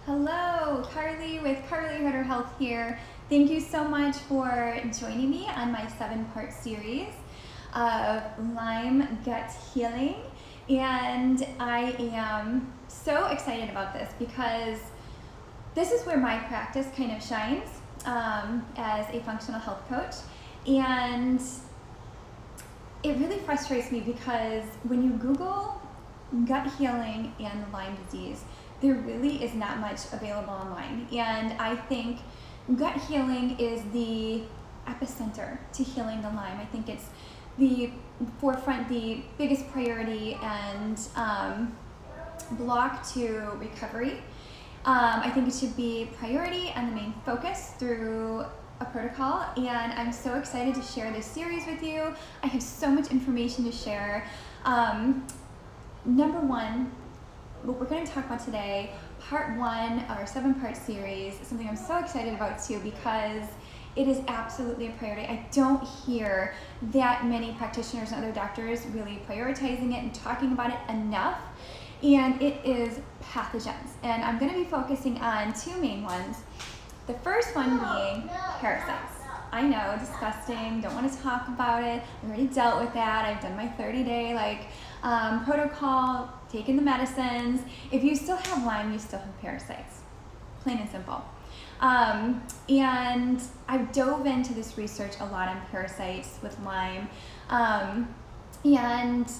Hello, Carly with Carly Ritter Health here. Thank you so much for joining me on my 7-part series of Lyme gut healing. And I am so excited about this because this is where my practice kind of shines as a functional health coach. And it really frustrates me because when you Google gut healing and Lyme disease, there really is not much available online. And I think gut healing is the epicenter to healing the Lyme. I think it's the forefront, the biggest priority and block to recovery. I think it should be priority and the main focus through a protocol, and I'm so excited to share this series with you. I have so much information to share. Number one, what we're going to talk about today, part 1 of our 7-part series, something I'm so excited about too because it is absolutely a priority. I don't hear that many practitioners and other doctors really prioritizing it and talking about it enough, and it is pathogens. And I'm going to be focusing on 2 main ones. The first one being parasites. I know, disgusting, don't want to talk about it. I already dealt with that. I've done my 30-day protocol, taken the medicines. If you still have Lyme, you still have parasites. Plain and simple. And I've dove into this research a lot on parasites with Lyme. And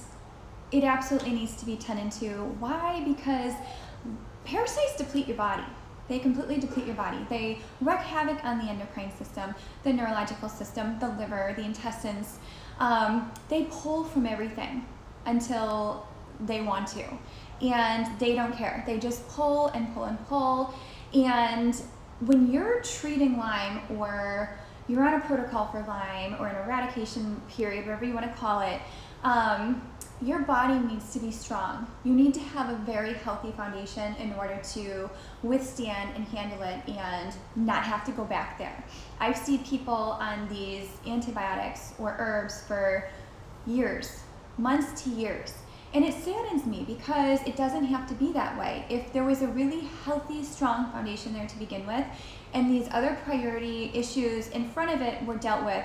it absolutely needs to be tended to. Why? Because parasites deplete your body. They completely deplete your body. They wreak havoc on the endocrine system, the neurological system, the liver, the intestines. They pull from everything until they want to. And they don't care. They just pull and pull and pull. And when you're treating Lyme, or you're on a protocol for Lyme, or an eradication period, whatever you want to call it, your body needs to be strong. You need to have a very healthy foundation in order to withstand and handle it and not have to go back there. I've seen people on these antibiotics or herbs for years, months to years. And it saddens me because it doesn't have to be that way. If there was a really healthy, strong foundation there to begin with, and these other priority issues in front of it were dealt with,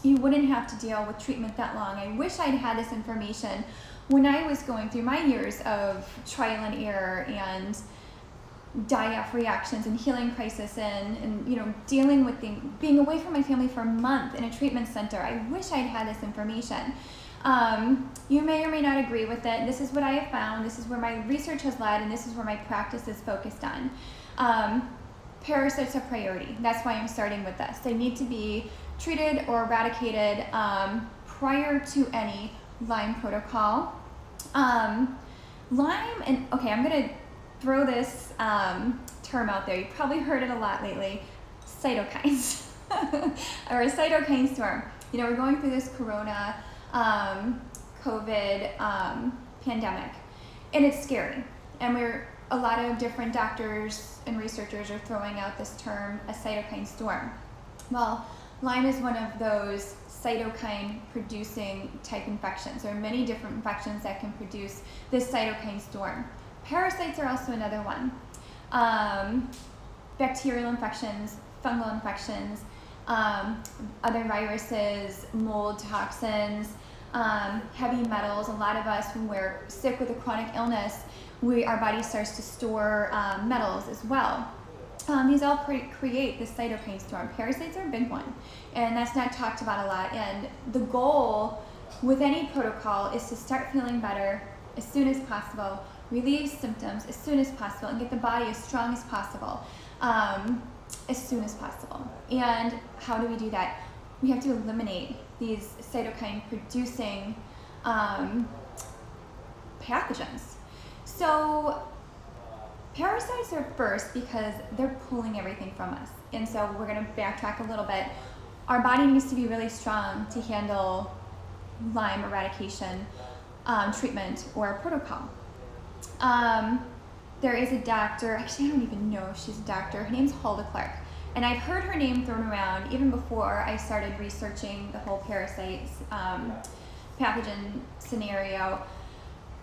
you wouldn't have to deal with treatment that long. I wish I'd had this information when I was going through my years of trial and error and die-off reactions and healing crisis and dealing with being away from my family for a month in a treatment center. I wish I'd had this information. You may or may not agree with it. This is what I have found. This is where my research has led, and this is where my practice is focused on. Parasites are priority. That's why I'm starting with this. They need to be treated or eradicated prior to any Lyme protocol. Lyme, and okay, I'm going to throw this term out there. You've probably heard it a lot lately, cytokines, or a cytokine storm. We're going through this corona COVID pandemic, and it's scary. And a lot of different doctors and researchers are throwing out this term, a cytokine storm. Well, Lyme is one of those cytokine producing type infections. There are many different infections that can produce this cytokine storm. Parasites are also another one. Bacterial infections, fungal infections, other viruses, mold toxins, heavy metals. A lot of us, when we're sick with a chronic illness, our body starts to store metals as well. These all create this cytokine storm. Parasites are a big one, and that's not talked about a lot. And the goal with any protocol is to start feeling better as soon as possible, relieve symptoms as soon as possible, and get the body as strong as possible as soon as possible. And how do we do that? We have to eliminate these cytokine producing pathogens. So parasites are first because they're pulling everything from us. And so we're going to backtrack a little bit. Our body needs to be really strong to handle Lyme eradication treatment or protocol. There is a doctor, actually I don't even know if she's a doctor, her name's Hulda Clark. And I've heard her name thrown around even before I started researching the whole parasites pathogen scenario.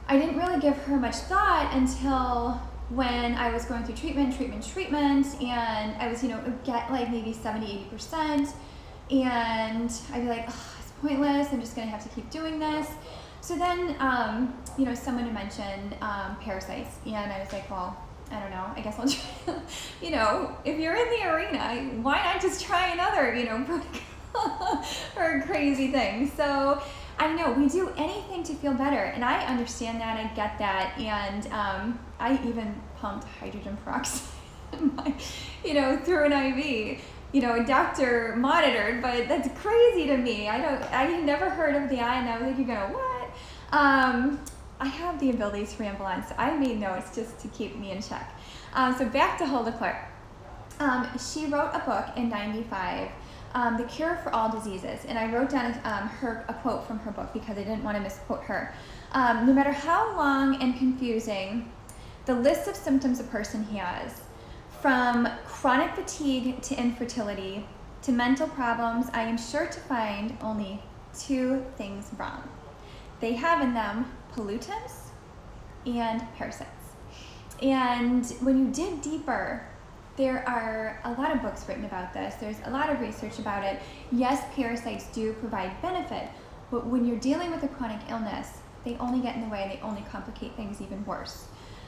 I didn't really give her much thought until when I was going through treatment, and I was, get like maybe 70, 80%, and I'd be like, oh, it's pointless, I'm just gonna have to keep doing this. So then, someone had mentioned parasites, and I was like, well, I don't know, I guess I'll try, if you're in the arena, why not just try another, or crazy thing. So I know we do anything to feel better, and I understand that, I get that, and I even pumped hydrogen peroxide, through an IV. A doctor monitored, but that's crazy to me. I never heard of the eye, and I was like, you're gonna what? I have the ability to ramble on, so I made notes just to keep me in check. So back to Hulda Clark. She wrote a book in '95, The Cure for All Diseases, and I wrote down a quote from her book because I didn't want to misquote her. No matter how long and confusing the list of symptoms a person has, from chronic fatigue to infertility to mental problems, I am sure to find only two things wrong. They have in them pollutants and parasites. And when you dig deeper, there are a lot of books written about this. There's a lot of research about it. Yes, parasites do provide benefit, but when you're dealing with a chronic illness, they only get in the way, they only complicate things even worse.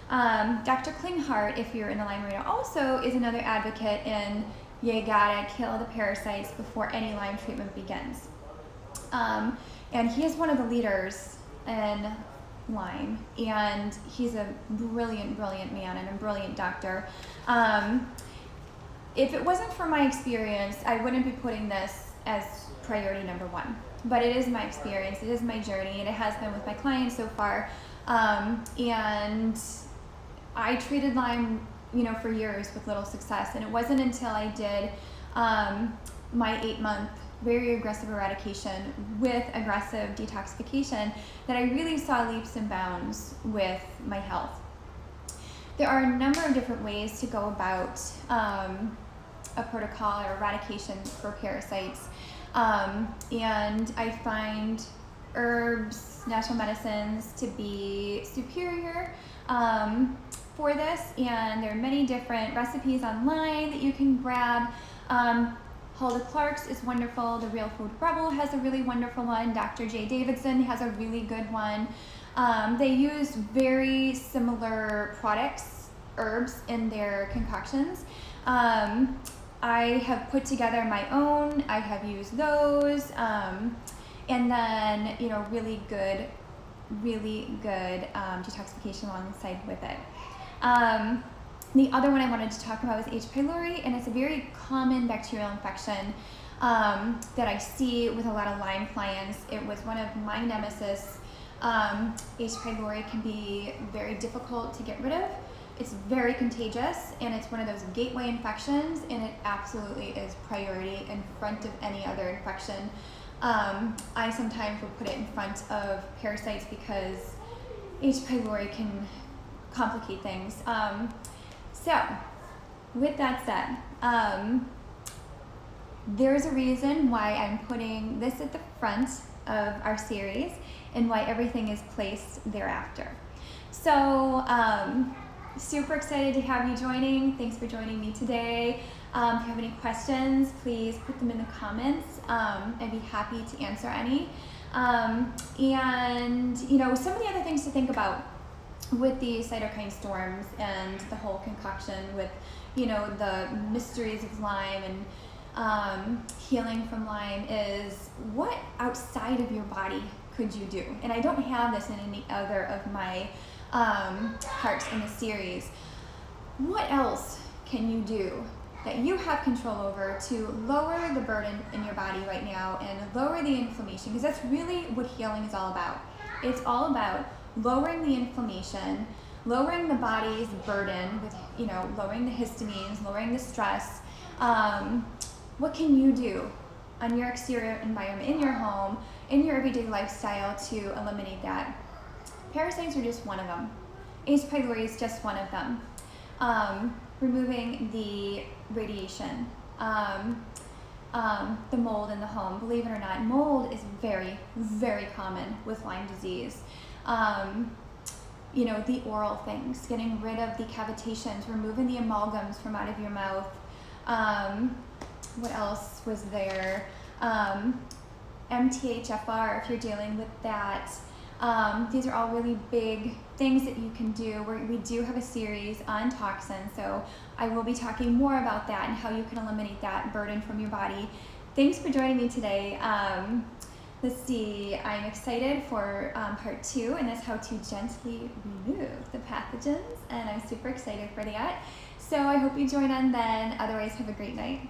Dr. Klinghardt, if you're in the Lyme arena, also is another advocate in you gotta kill the parasites before any Lyme treatment begins. And he is one of the leaders in Lyme, and he's a brilliant man and a brilliant doctor. If it wasn't for my experience, I wouldn't be putting this as priority number one. But it is my experience, it is my journey, and it has been with my clients so far. And I treated Lyme, for years with little success, and it wasn't until I did my 8-month very aggressive eradication with aggressive detoxification that I really saw leaps and bounds with my health. There are a number of different ways to go about a protocol or eradication for parasites, and I find herbs, natural medicines to be superior for this, and there are many different recipes online that you can grab. Hulda Clark's is wonderful. The Real Food Rebel has a really wonderful one. Dr. J. Davidson has a really good one. They use very similar products, herbs, in their concoctions. I have put together my own. I have used those. And then, really good detoxification alongside with it. The other one I wanted to talk about was H. pylori, and it's a very common bacterial infection that I see with a lot of Lyme clients. It was one of my nemesis. H. pylori can be very difficult to get rid of. It's very contagious, and it's one of those gateway infections, and it absolutely is priority in front of any other infection. I sometimes will put it in front of parasites because H. pylori can complicate things. So, with that said, there's a reason why I'm putting this at the front of our series and why everything is placed thereafter. So, super excited to have you joining. Thanks for joining me today. If you have any questions, please put them in the comments. I'd be happy to answer any. And, some of the other things to think about with the cytokine storms and the whole concoction with, the mysteries of Lyme and healing from Lyme is what outside of your body could you do? And I don't have this in any other of my parts in the series. What else can you do that you have control over to lower the burden in your body right now and lower the inflammation? Because that's really what healing is all about. It's all about lowering the inflammation, lowering the body's burden with, lowering the histamines, lowering the stress. What can you do on your exterior environment, in your home, in your everyday lifestyle to eliminate that? Parasites are just one of them. H. pylori is just one of them. Removing the radiation, the mold in the home. Believe it or not, mold is very, very common with Lyme disease. the oral things, getting rid of the cavitations, removing the amalgams from out of your mouth. What else was there? MTHFR, if you're dealing with that. These are all really big things that you can do. We do have a series on toxins, so I will be talking more about that and how you can eliminate that burden from your body. Thanks for joining me today. Let's see, I'm excited for part 2, and that's how to gently remove the pathogens, and I'm super excited for that. So I hope you join on then. Otherwise, have a great night.